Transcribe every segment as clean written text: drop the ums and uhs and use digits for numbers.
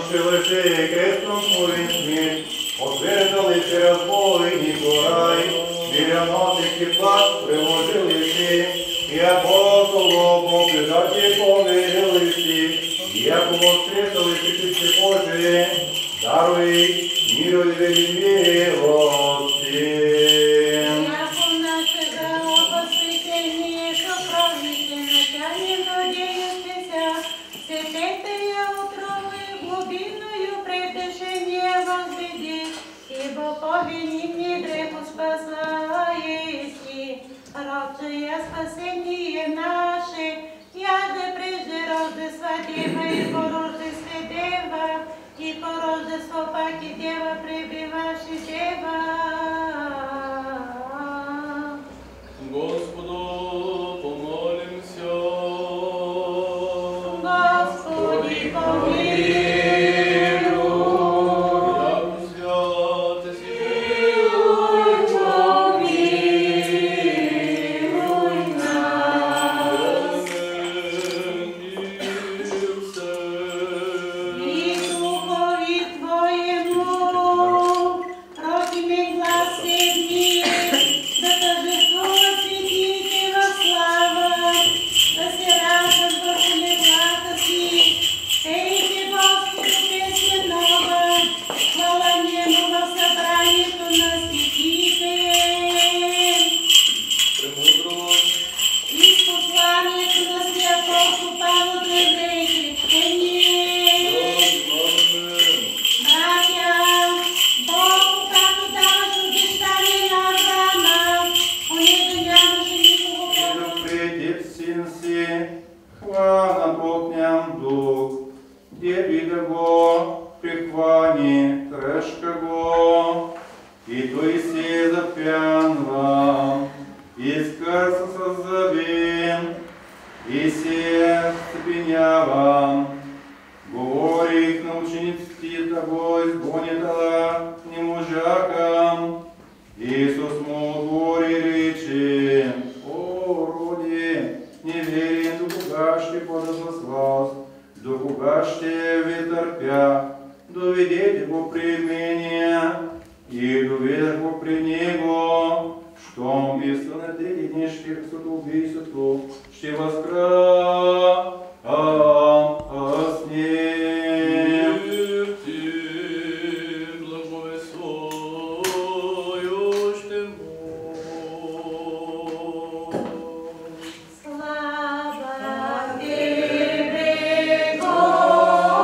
ще лише крестом твоїм смерть, отвертали ще разбойнику рай, біля носики плат приложили всі, і апостолом попитати поверили всі, як воскресили причисти Божие, даруй миру и милости. Яко нашего воскресения сокровища начальным надеющийся, святая утробы глубинную предрешение возведи, ибо повинение греху спасаеси, рабчее спасение наше, яде прежде рождества Дева и по рождестве Дева, и по рождеству паки Дева пребиваши Дева. Господу помолимся. Господи, помилуй. Яко святе си, Помилуй нас. И духові Твоєму, родиме гласе дни, да торжествува святите во слава, да се радват върху неглата си, пейте Господу песен нова, хвала Нему в събранието на святите. премудрост, Из посланието на святото Павло до евреите, чтение. Братя, Бог, когато даваше обещание на Авраама, понеже нямаше никого по-добро. Предупредит син си, хвана попням дух, где вида го, прихвани трешка го, и той си запянва, и скърса съзабим, и се спинявам. Говорих на учениците того, изгонитела не можака. Исус му отвори рече: О, роди, неверен, до кога ще подаза слаз, до кога ще ви търпя, доведете го при мене, и доведах го при него, щом и на трети дни ще убийството, ще възкръснем. Слава Тебе, Господи,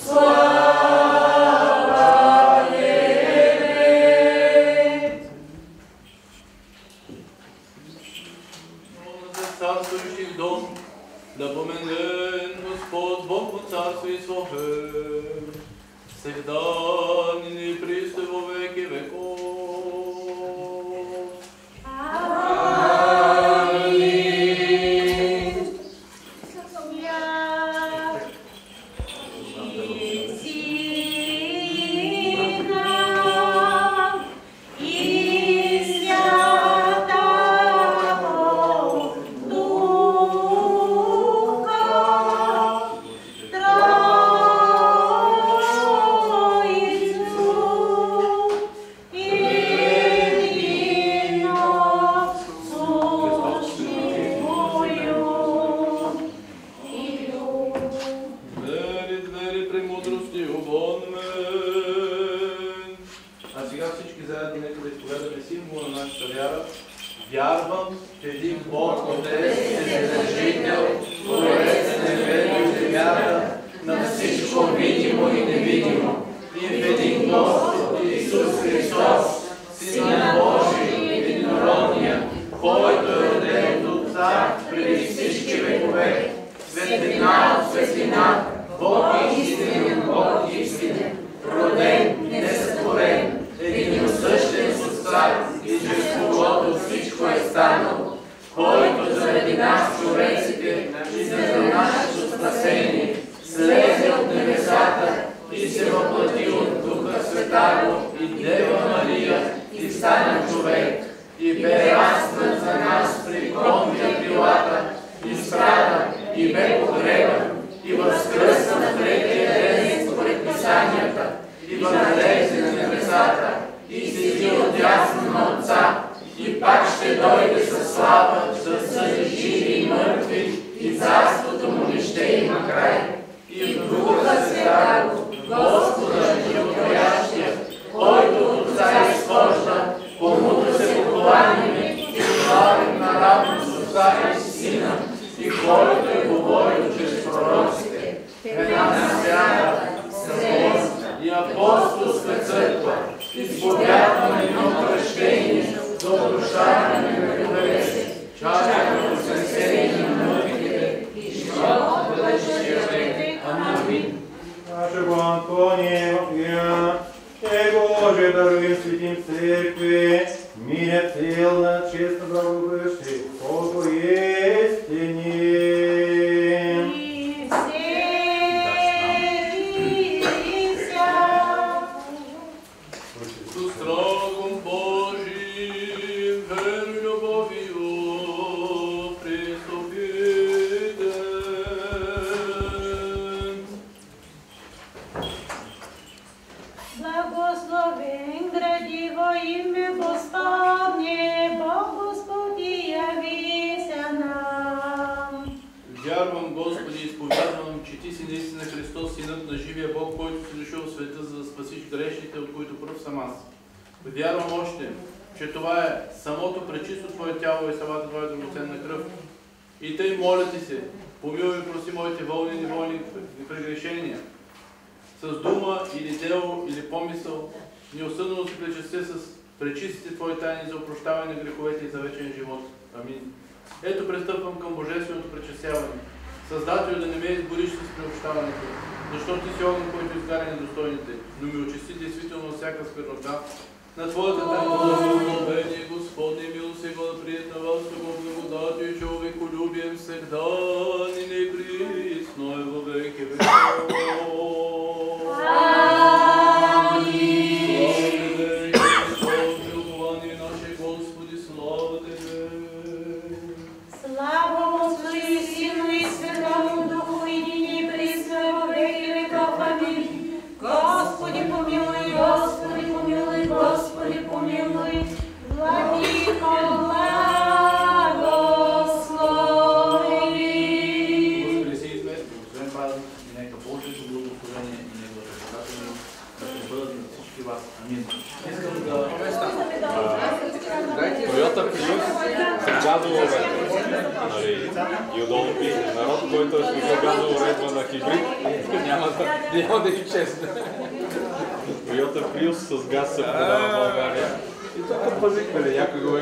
слава Тебе. царствующий дом, да поменен Господь Бог по царству и свое, всегда ныне и присно во веки веков. Аминь. Я и Сына, и Святого Духа, Троицу, едино существую и Двери, двери премудрости, обон мен. А сега всички заедно нека да изповядаме символа на нашата вяра. Вярвам в един Бог, Отец, Вседържител, Творец на небето и земята, на всичко видимо и невидимо, и в един Господ Исус Христос, Сина Божий, единородния, който е роден от Отца преди всички векове, светлина от светлина, Бог истинен, Бог истинен, роден, несътворен, единосъщен с Отца и чрез когото всичко е станало, който заради нас, човеците, и за нашето спасение, слезе от небесата и се въплати от Духа Святаго и Дева Мария и стана човек, и бе разпнат за нас при Понтия Пилата, и страда, и бе погребан, и възкръсна дойде със слава, да съди живи и мъртви, и царството му не ще има край. И в Духа Святаго, Господа Животворящия, който от Отца изхожда, комуто се покланяме и славим наравно с Отца и Сина, и който е говорил чрез пророците, една свята, съборна и апостолска църква, изповядваме едно кръщение за прощаване на греховете, чакаме възкресение на мъртвите и живот в бъдещия век. Амин. Нашего Антония, Боже, даруем святим церкви, миря целно, честно благовещи, Богу истине. И вселися. Со страхом Божиим, верою, любовью, приступите. Благословен гради во имя Господне, Бог Господи, явися нам. Вярвам, Господи, изповядвам, че Ти си наистина Христос, Синът на живия Бог, който си дошъл в света, за да спасиш грешните, от които пръв съм аз. Вярвам още, че това е самото пречисто Твое тяло и самата Твоя драгоценна кръв. И тъй моля Ти се, помилуй и проси моите волни и неволни прегрешения. С дума или дело или помисъл, неосъдно се причастя с пречистите Твои тайни за опрощаване на греховете и за вечен живот. Амин. Ето пристъпвам към божественото пречастяване. Създател, да не ме избориш с приобщаването, защото Ти си огън, който изгаря недостойните, но ми очисти действително всяка сквернота. На Твоята тайна благословение, Господне, милост и благоприятна вас, Бог благодати и човеколюбием всегда, и не присно е във веки веков. Слава Отцу и Сину и Святому Духу, и ныне и присно во веки веков. Амин. Господи помилуй, Господи помилуй, Господи помилуй, Владыко благослови. Възкреси и измести, освен празник, и нека Божието благословение и Неговата покателност да бъдат на всички вас. Амин. Искам да... Toyota Prius с газова уредба. И отдолу пише народ, който е служил газова уредба на хибрид, няма да ги честне. Toyota Prius с газ се продава в България. И тук пазихме ли, някой го е.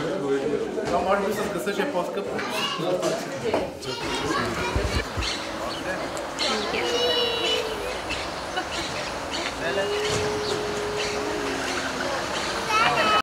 Това може би с къса ще е по-скъпо.